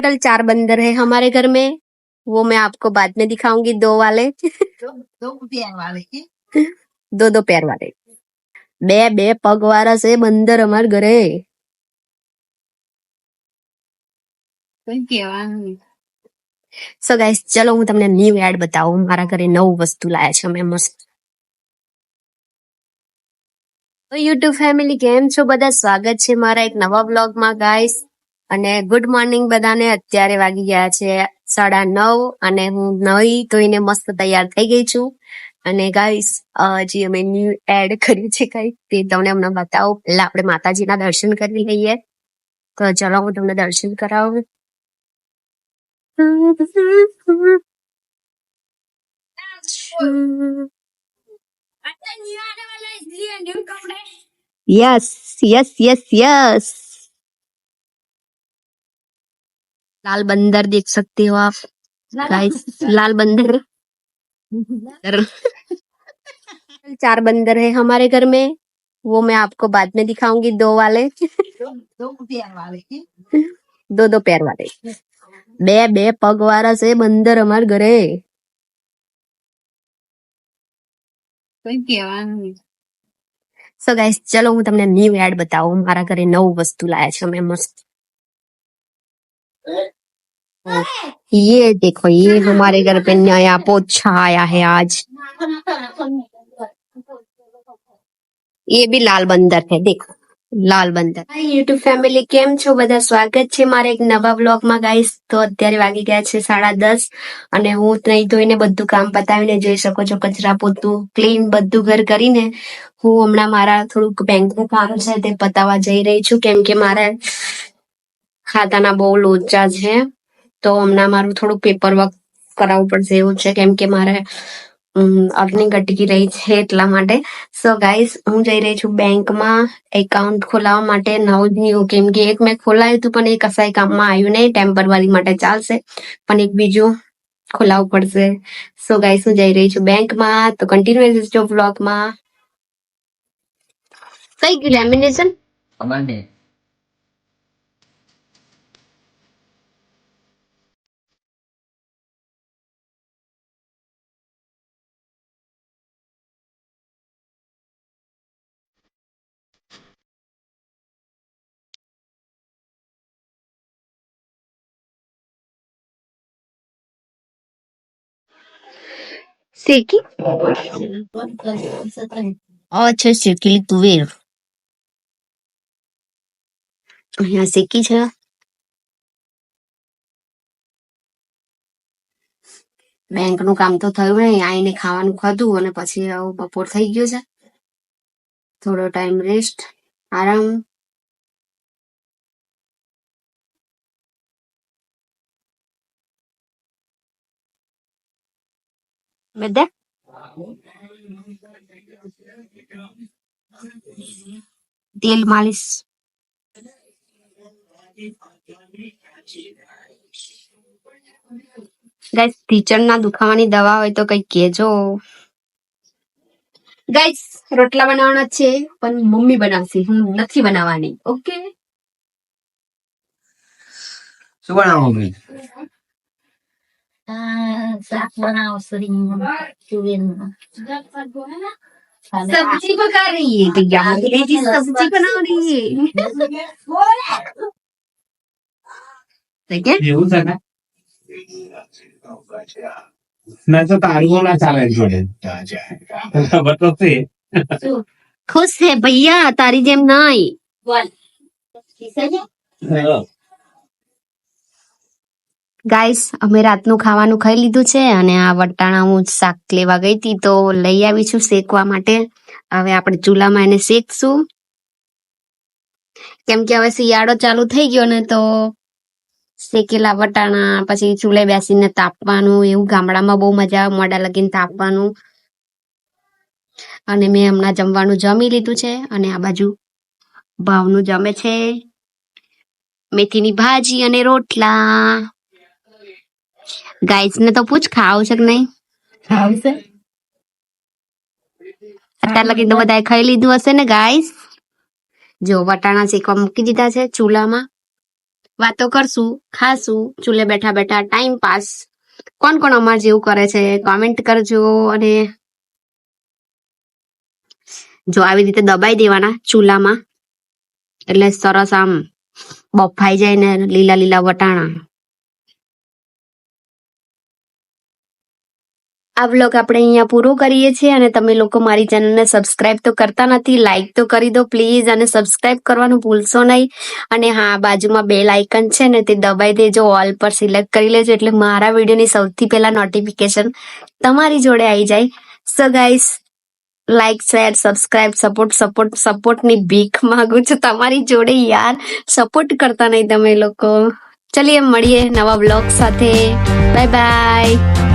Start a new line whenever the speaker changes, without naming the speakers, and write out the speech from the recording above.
Total 4 बंदर है हमारे घर में, वो मैं आपको बाद में दिखाऊंगी। 2 वाले दो पैर वाले दो पैर वाले બે પગ વાળા છે બંદર અમાર ઘરે। સો ગાઈસ ચલો હું તમને ન્યુ એડ બતાવું। મારા ઘરે નવું વસ્તુ લાયા છે અમે મસ્ત। તો યુટ્યુબ ફેમિલી કેમ છો બધા? સ્વાગત છે મારા એક નવા વ્લોગમાં ગાઈસ। અને ગુડ મોર્નિંગ બધાને। અત્યારે વાગી ગયા છે 9:30 અને હું નવી ધોઈને મસ્ત તૈયાર થઈ ગઈ છું। અને ગાઈસ હજી અમે ન્યુ એડ કર્યું છે કઈક, તે તમને હમણાં બતાવું। પહેલા આપણે માતાજીના દર્શન કરી લઈએ। તો ચલો હું તમને દર્શન કરાવું। यस यस यस यस, लाल बंदर देख सकते हो आप गाइस, लाल बंदर। 4 बंदर है हमारे घर में, वो मैं आपको बाद में दिखाऊंगी। 2 वाले दो पैर वाले બે પગ વાળા છે બંદર અમાર ઘરે। સો ગાઈસ ચલો હું તમને ન્યુ એડ બતાવું। મારા ઘરે નવું વસ્તુ લાયા છે અમે મસ્ત। ये देखो, ये हमारे घर पे नया पोछा आया है आज। ये भी लाल बंदर है, देखो લાલ બંદર। યુટ્યુબ ફેમિલી કેમ છો બધા? સ્વાગત છે મારા એક નવા વ્લોગમાં ગાઈસ। તો અત્યારે વાગી ગયા છે 10:30 અને હું નહીં ધોઈને બધું કામ પતાવીને જોઈ શકો છો કચરા પોતું ક્લીન બધું ઘર કરીને હું હમણાં મારા થોડુંક બેંકનું કામ છે તે પતાવવા જઈ રહી છું। કેમ કે મારા ખાતાના બહુ લોચા છે, તો હમણાં મારું થોડુંક પેપર વર્ક કરાવવું પડશે એવું છે। કેમ કે મારે અર્નિંગ અટકી રહી છે એટલા માટે। સો ગાઈસ હું જઈ રહી છું બેંકમાં એકાઉન્ટ ખોલાવવા માટે નવું। કેમ કે એક મેં ખોલાવ્યું હતું પણ એ કસાય કામમાં આવ્યું નહીં, ટેમ્પરરી માટે ચાલશે, પણ એક બીજું ખોલાવવું પડશે। સો ગાઈસ હું જઈ રહી છું બેંકમાં, તો કન્ટિન્યુ રહેજો વ્લોગમાં। કઈ ગયું લેમિનેશન? શેકી? અચ્છા, શેકેલી તુવેર અહીંયા શેકી છે। બેંકનું કામ તો થયું નહીં, આવીને ખાવાનું ખાધું અને પછી આવું બપોર થઈ ગયો છે। થોડો ટાઈમ રેસ્ટ, આરામ। બધા તેલ માલિશ। ગાઈસ ટીચરના દુખાવાની દવા હોય તો કઈ કહેજો। ગાઈસ રોટલા બનાવવાના છે પણ મમ્મી બનાવશે, હું નથી બનાવવાની। ઓકે, શું બનાવો મમ્મી? શાક બનાવશે, सब्जी पका रही है, तो यहाँ पे जी सब्जी बना रही है। ठीक है, मैं तो तारीखों ना चाले जोड़े बतो से खुश है भैया, तारी जेम ना आई। ગાઈસ અમે રાતનું ખાવાનું ખાઈ લીધું છે અને આ વટાણા હું શાક લેવા ગઈ હતી તો લઈ આવી છું શેકવા માટે। હવે આપણે ચૂલામાં એને શેકશું, કેમ કે હવે શિયાળો ચાલુ થઈ ગયો ને, તો શેકેલા વટાણા પછી ચૂલે બેસીને તાપવાનું, એવું ગામડામાં બહુ મજા આવે, મોડા લગીને તાપવાનું। અને મેં હમણાં જમવાનું જમી લીધું છે અને આ બાજુ ભાવનું જમે છે મેથીની ભાજી અને રોટલા। ગાઈસ ને તો પૂછ ખાવું છે કે નહીં? ખાવું છે, અત્યાર લગી તો બધાએ ખાઈ લીધું હશે ને ગાઈસ। જો વટાણા શેકવા મૂકી દીધા છે ચૂલામાં વાતો કરશું, ખાશું, ચૂલે બેઠા બેઠા ટાઈમ પાસ. કોણ કોણ અમાર જેવું કરે છે કોમેન્ટ કરજો. અને જો આવી રીતે દબાઈ દેવાના ચૂલામાં એટલે સરસ આમ બફાઈ જાય ને લીલા લીલા વટાણા. આ વ્લોગ આપણે અહીંયા પૂરો કરીએ છીએ અને તમે લોકો મારી ચેનલને સબસ્ક્રાઇબ તો કરતા નથી, લાઈક તો કરી દો પ્લીઝ અને સબસ્ક્રાઇબ કરવાનું ભૂલશો નહીં. અને હા, બાજુમાં બેલ આઇકન છે ને તે દબાઈ દેજો, ઓલ પર સિલેક્ટ કરી લેજો એટલે મારા વિડીયોની સૌથી પહેલા નોટિફિકેશન તમારી જોડે આવી જાય. So guys, like, share, subscribe, સપોર્ટની ભીખ માંગુ છું તમારી જોડે યાર. સપોર્ટ કરતા નહીં તમે લોકો. ચલીએ મળીએ નવા વ્લોગ સાથે. Bye bye.